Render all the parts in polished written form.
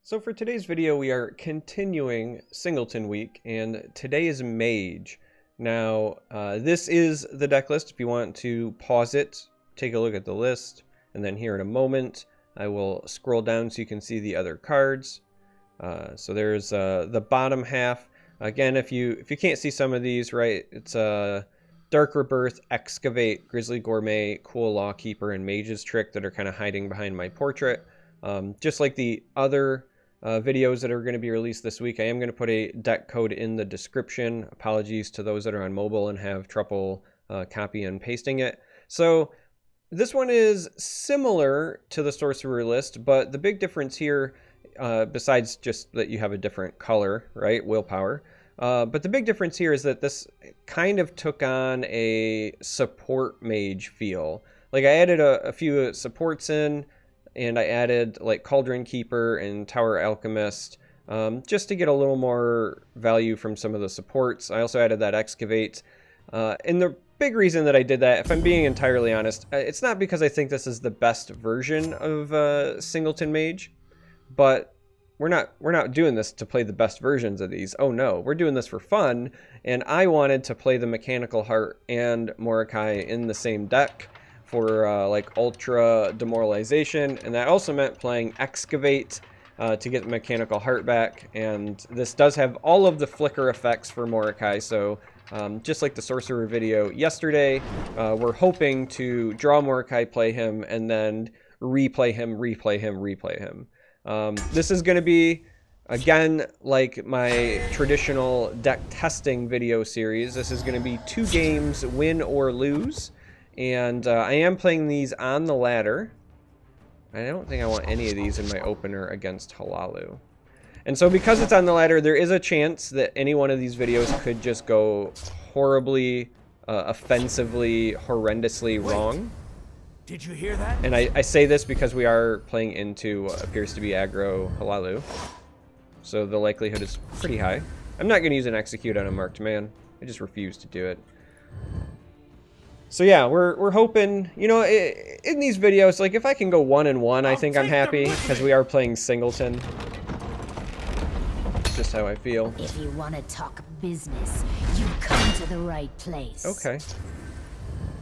So for today's video, we are continuing Singleton Week, and today is Mage. Now, this is the deck list. If you want to pause it, take a look at the list, and then here in a moment, I will scroll down so you can see the other cards. So there's the bottom half. Again, if you can't see some of these, right, it's Dark Rebirth, Excavate, Grizzly Gourmet, Cool Lawkeeper, and Mage's Trick that are kind of hiding behind my portrait. Just like the other videos that are going to be released this week, I am going to put a deck code in the description. Apologies to those that are on mobile and have trouble copy and pasting it. So this one is similar to the sorcerer list, but the big difference here, besides just that you have a different color, right, willpower, but the big difference here is that this kind of took on a support mage feel. Like I added a few supports in, and I added like Cauldron Keeper and Tower Alchemist just to get a little more value from some of the supports. I also added that Excavate. And the big reason that I did that, if I'm being entirely honest, it's not because I think this is the best version of Singleton Mage, but we're not doing this to play the best versions of these. Oh no, we're doing this for fun, and I wanted to play the Mechanical Heart and Mordecai in the same deck for like ultra demoralization, and that also meant playing Excavate to get Mechanical Heart back. And this does have all of the flicker effects for Mordecai, so just like the sorcerer video yesterday, we're hoping to draw Mordecai, play him, and then replay him, replay him, replay him. This is going to be, again, like my traditional deck testing video series. This is going to be 2 games, win or lose. And I am playing these on the ladder. I don't think I want any of these in my opener against Halalu. And so because it's on the ladder, there is a chance that any one of these videos could just go horribly, offensively, horrendously wrong. Did you hear that? And I say this because we are playing into what appears to be aggro Halalu. So the likelihood is pretty high. I'm not going to use an execute on a marked man. I just refuse to do it. So yeah, we're hoping, you know, in these videos, like if I can go 1-1, I think I'm happy, because we are playing Singleton. That's just how I feel. If you want to talk business, you come to the right place. Okay.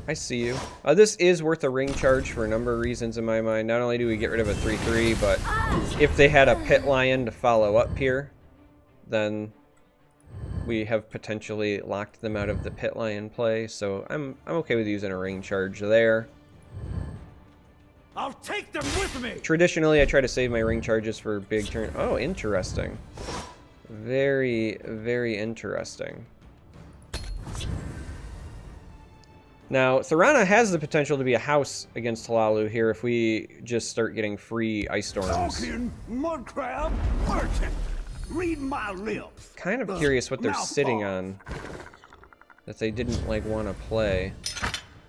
I see you. This is worth a ring charge for a number of reasons in my mind. Not only do we get rid of a 3/3, but if they had a Pit Lion to follow up here, then we have potentially locked them out of the Pit Lion play, so I'm okay with using a ring charge there. I'll take them with me. Traditionally, I try to save my ring charges for big turn. Oh, interesting. Very, very interesting. Now, Thorana has the potential to be a house against Halalu here if we just start getting free Ice Storms. Talking mud crab, working. Read my lips. Kind of curious what they're sitting on that they didn't like want to play.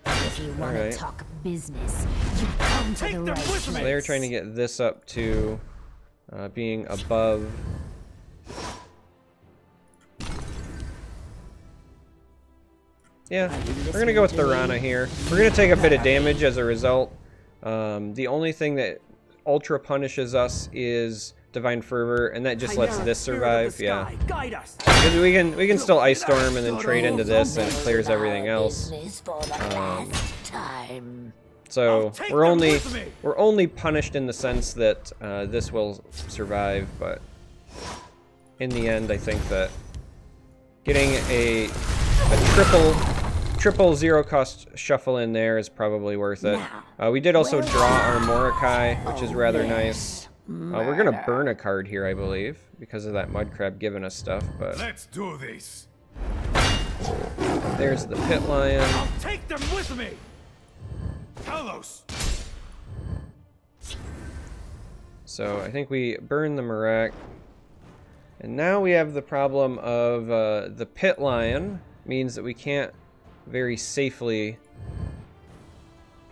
If you want to talk business, you come to the right place. So they're trying to get this up to being above. Yeah, we're gonna go with Thorana here. We're gonna take a bit of damage as a result. The only thing that ultra punishes us is Divine Fervor, and that just lets this survive. Yeah, because we can still Ice Storm and then trade into this, and it clears everything else. So we're only punished in the sense that this will survive, but in the end, I think that getting a triple zero cost shuffle in there is probably worth it. We did also draw our Mordecai, which is rather nice. We're gonna burn a card here, I believe, because of that mud crab giving us stuff. But let's do this. There's the Pit Lion. I'll take them with me. Talos. So I think we burn the Marak, and now we have the problem of the Pit Lion means that we can't very safely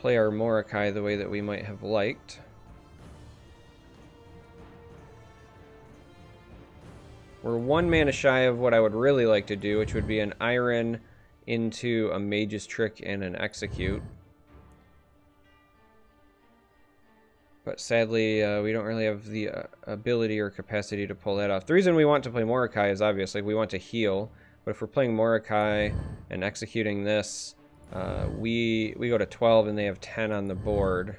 play our Mordecai the way that we might have liked. We're 1 mana shy of what I would really like to do, which would be an Iron into a Mage's Trick and an Execute. But sadly, we don't really have the ability or capacity to pull that off. The reason we want to play Mordecai is obviously we want to heal. But if we're playing Mordecai and executing this, we go to 12 and they have 10 on the board.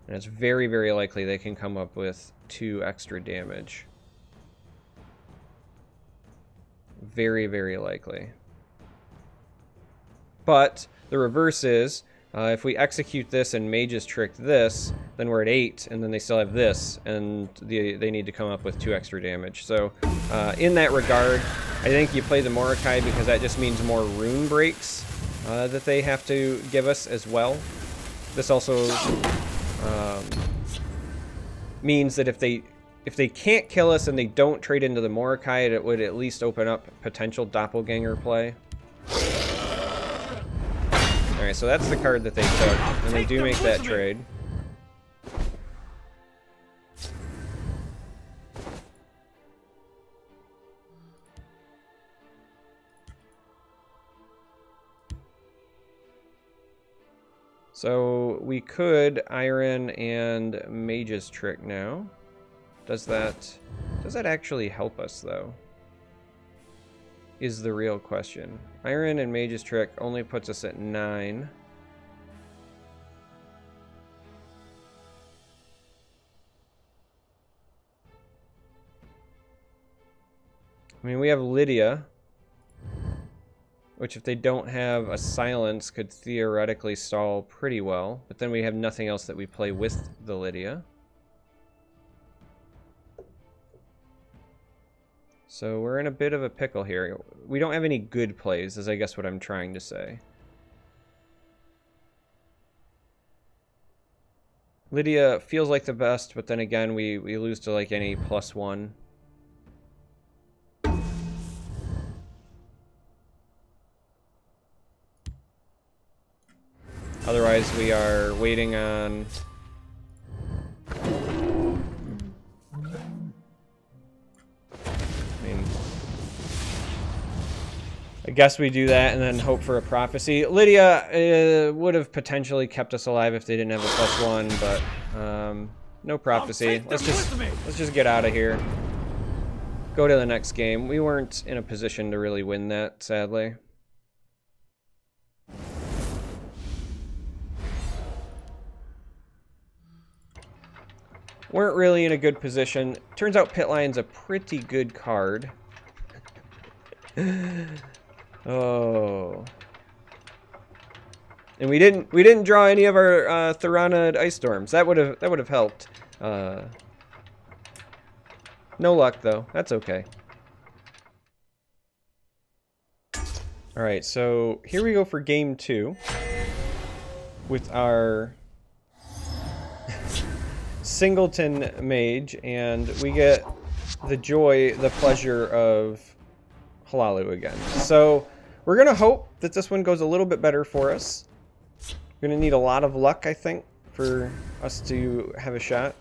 And it's very, very likely they can come up with 2 extra damage. Very, very likely. But the reverse is, if we execute this and Mage's Trick this, then we're at 8, and then they still have this, and they need to come up with 2 extra damage. So, in that regard, I think you play the Mordecai because that just means more rune breaks that they have to give us as well. This also means that if they can't kill us and they don't trade into the Mordecai, it would at least open up potential doppelganger play. Alright, so that's the card that they took, and they do make that trade. So we could Iron and Mage's Trick now. Does that actually help us though? Is the real question. Iron and Mage's Trick only puts us at 9. I mean, we have Lydia, which if they don't have a silence could theoretically stall pretty well, but then we have nothing else that we play with the Lydia. So we're in a bit of a pickle here. We don't have any good plays, is I guess what I'm trying to say. Lydia feels like the best, but then again, we lose to like any +1. Otherwise, we are waiting on... I guess we do that and then hope for a prophecy. Lydia would have potentially kept us alive if they didn't have a +1, but no prophecy. Let's just get out of here. Go to the next game. We weren't in a position to really win that, sadly. Weren't really in a good position. Turns out Pit Lion's a pretty good card. Oh. And we didn't draw any of our Tyrannid Ice Storms. That would have helped. No luck though. That's okay. All right, so here we go for game 2 with our Singleton Mage, and we get the joy, the pleasure of Halalu again. So we're gonna hope that this one goes a little bit better for us. We're gonna need a lot of luck, I think, for us to have a shot.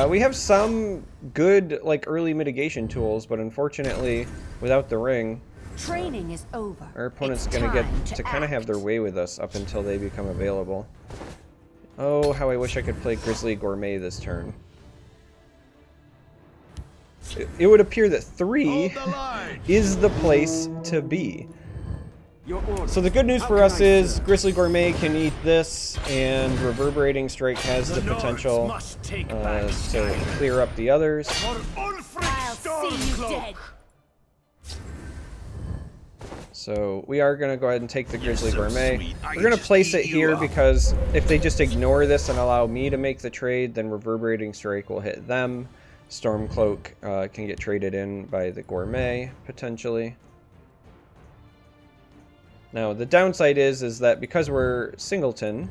We have some good like early mitigation tools, but unfortunately, without the ring, training is over. Our opponent's gonna get to kind of have their way with us up until they become available. Oh, how I wish I could play Grizzly Gourmet this turn. It would appear that 3 is the place to be. So the good news for us is Grizzly Gourmet can eat this, and Reverberating Strike has the potential to clear up the others. I'll see you dead. So we are going to go ahead and take the Grizzly Gourmet. We're going to place it here because if they just ignore this and allow me to make the trade, then Reverberating Strike will hit them. Stormcloak can get traded in by the Gourmet, potentially. Now, the downside is that because we're Singleton,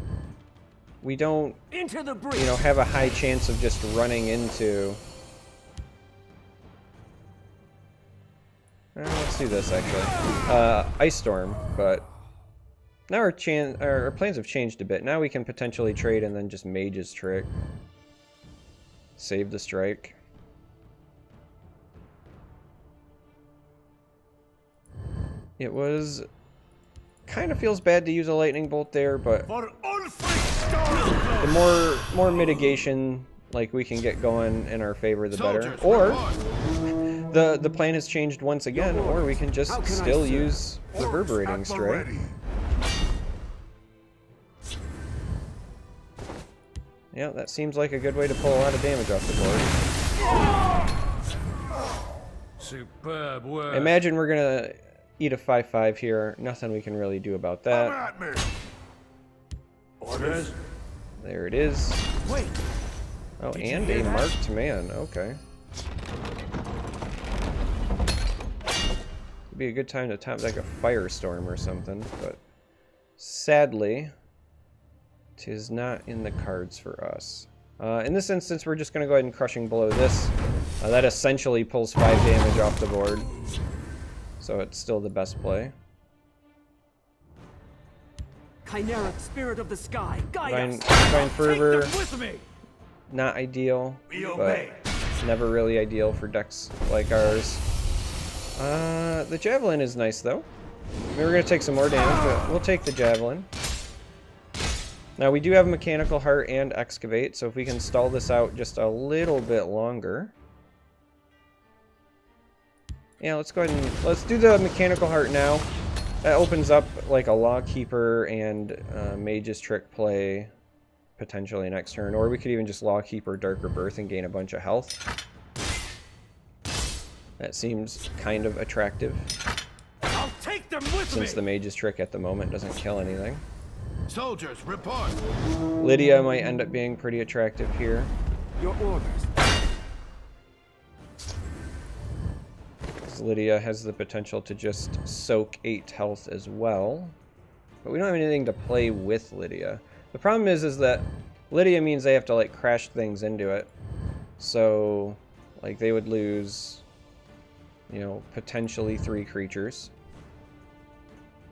we don't, have a high chance of just running into... let's do this, actually. Ice Storm, but now our plans have changed a bit. Now we can potentially trade and then just Mage's Trick. Save the strike. It was... kind of feels bad to use a lightning bolt there, but the more mitigation like we can get going in our favor, the better. Or the plan has changed once again, or we can just still use Reverberating Stray. Yeah, that seems like a good way to pull a lot of damage off the board. Superb work. Imagine we're gonna eat a 5/5 here. Nothing we can really do about that. Orders. There it is. Wait. Oh, and a marked man. Okay. It'd be a good time to top like a firestorm or something, but sadly, 'tis not in the cards for us. In this instance, we're just going to go ahead and Crushing Blow this. That essentially pulls 5 damage off the board, so it's still the best play. Chimeric spirit of the sky, Divine Fervor, not ideal, but never really ideal for decks like ours. The Javelin is nice though. I mean, we're going to take some more damage, but we'll take the Javelin. Now we do have Mechanical Heart and Excavate, so if we can stall this out just a little bit longer. Yeah, let's go ahead and let's do the Mechanical Heart now. That opens up like a Lawkeeper and Mage's Trick play potentially next turn, or we could even just Lawkeeper Dark Rebirth and gain a bunch of health. That seems kind of attractive. I'll take them with since the Mage's Trick at the moment doesn't kill anything. Soldiers, report. Lydia might end up being pretty attractive here. Your orders. Lydia has the potential to just soak 8 health as well. But we don't have anything to play with Lydia. The problem is that Lydia means they have to like crash things into it. So like they would lose, you know, potentially 3 creatures.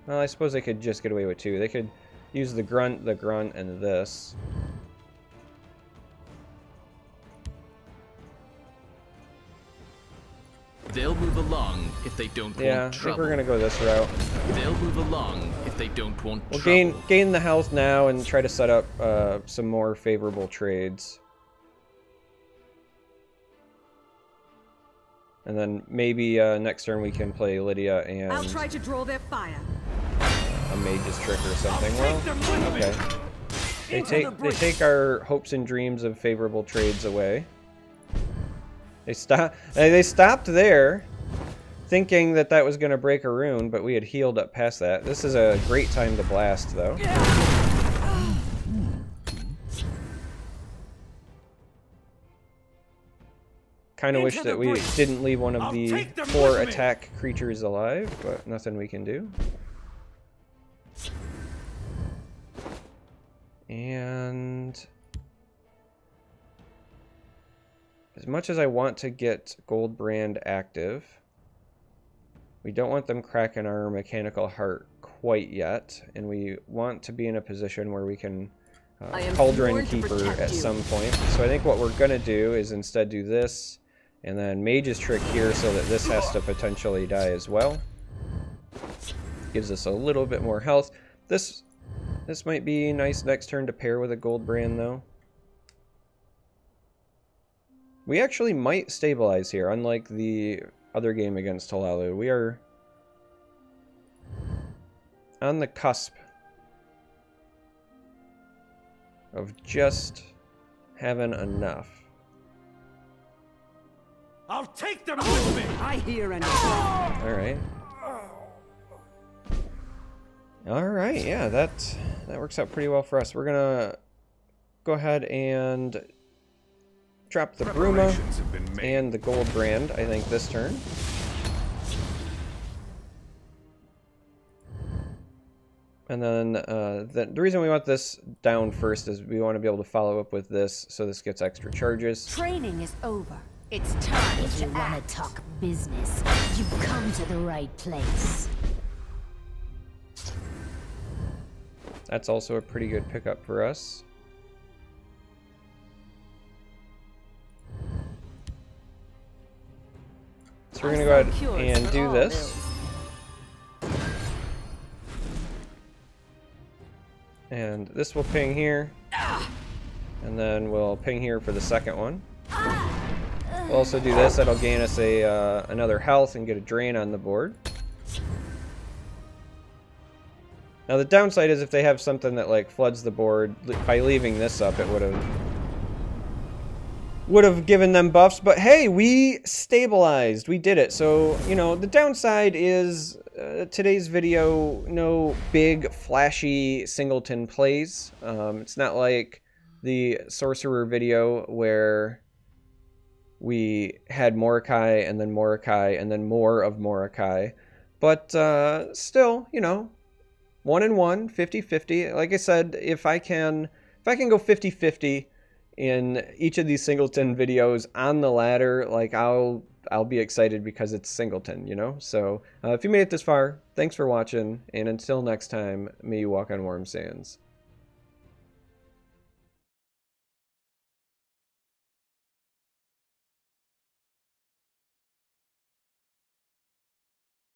Well, I suppose they could just get away with 2. They could use the grunt, and this. They'll move along if they don't want trouble. Yeah, I think we're gonna go this route. They'll move along if they don't want we'll trouble. gain the health now and try to set up some more favorable trades. And then maybe next turn we can play Lydia and I'll try to draw their fire. A Mage's Trick or something. Well, okay. They take our hopes and dreams of favorable trades away. They stopped there, thinking that that was going to break a rune, but we had healed up past that. This is a great time to blast, though. Kind of wish that we didn't leave one of the 4 attack creatures alive, but nothing we can do. And as much as I want to get Goldbrand active, we don't want them cracking our Mechanical Heart quite yet, and we want to be in a position where we can Cauldron Keeper at some point. So I think what we're going to do is instead do this, and then Mage's Trick here so that this has to potentially die as well. Gives us a little bit more health. This might be nice next turn to pair with a Goldbrand, though. We actually might stabilize here, unlike the other game against Talalu. We are on the cusp of just having enough. I'll take them with me. I hear an Alright. Alright, yeah, that works out pretty well for us. We're gonna go ahead and drop the Bruma and the Goldbrand, I think, this turn. And then the reason we want this down first is we want to be able to follow up with this, so this gets extra charges. Training is over. It's time if you want to talk business. You've come to the right place. That's also a pretty good pickup for us. So we're going to go ahead and do this. And this will ping here. And then we'll ping here for the second one. We'll also do this. That'll gain us another health and get a drain on the board. Now the downside is if they have something that like floods the board, by leaving this up, it would have given them buffs. But hey, we stabilized. We did it. So, you know, the downside is today's video, no big flashy Singleton plays. It's not like the sorcerer video where we had Mordecai and then Mordecai and then more of Mordecai. But still, you know, 1-1, 50-50. Like I said, if I can go 50-50 in each of these Singleton videos on the ladder, like I'll be excited because it's Singleton, you know? So if you made it this far, thanks for watching, and until next time, may you walk on warm sands.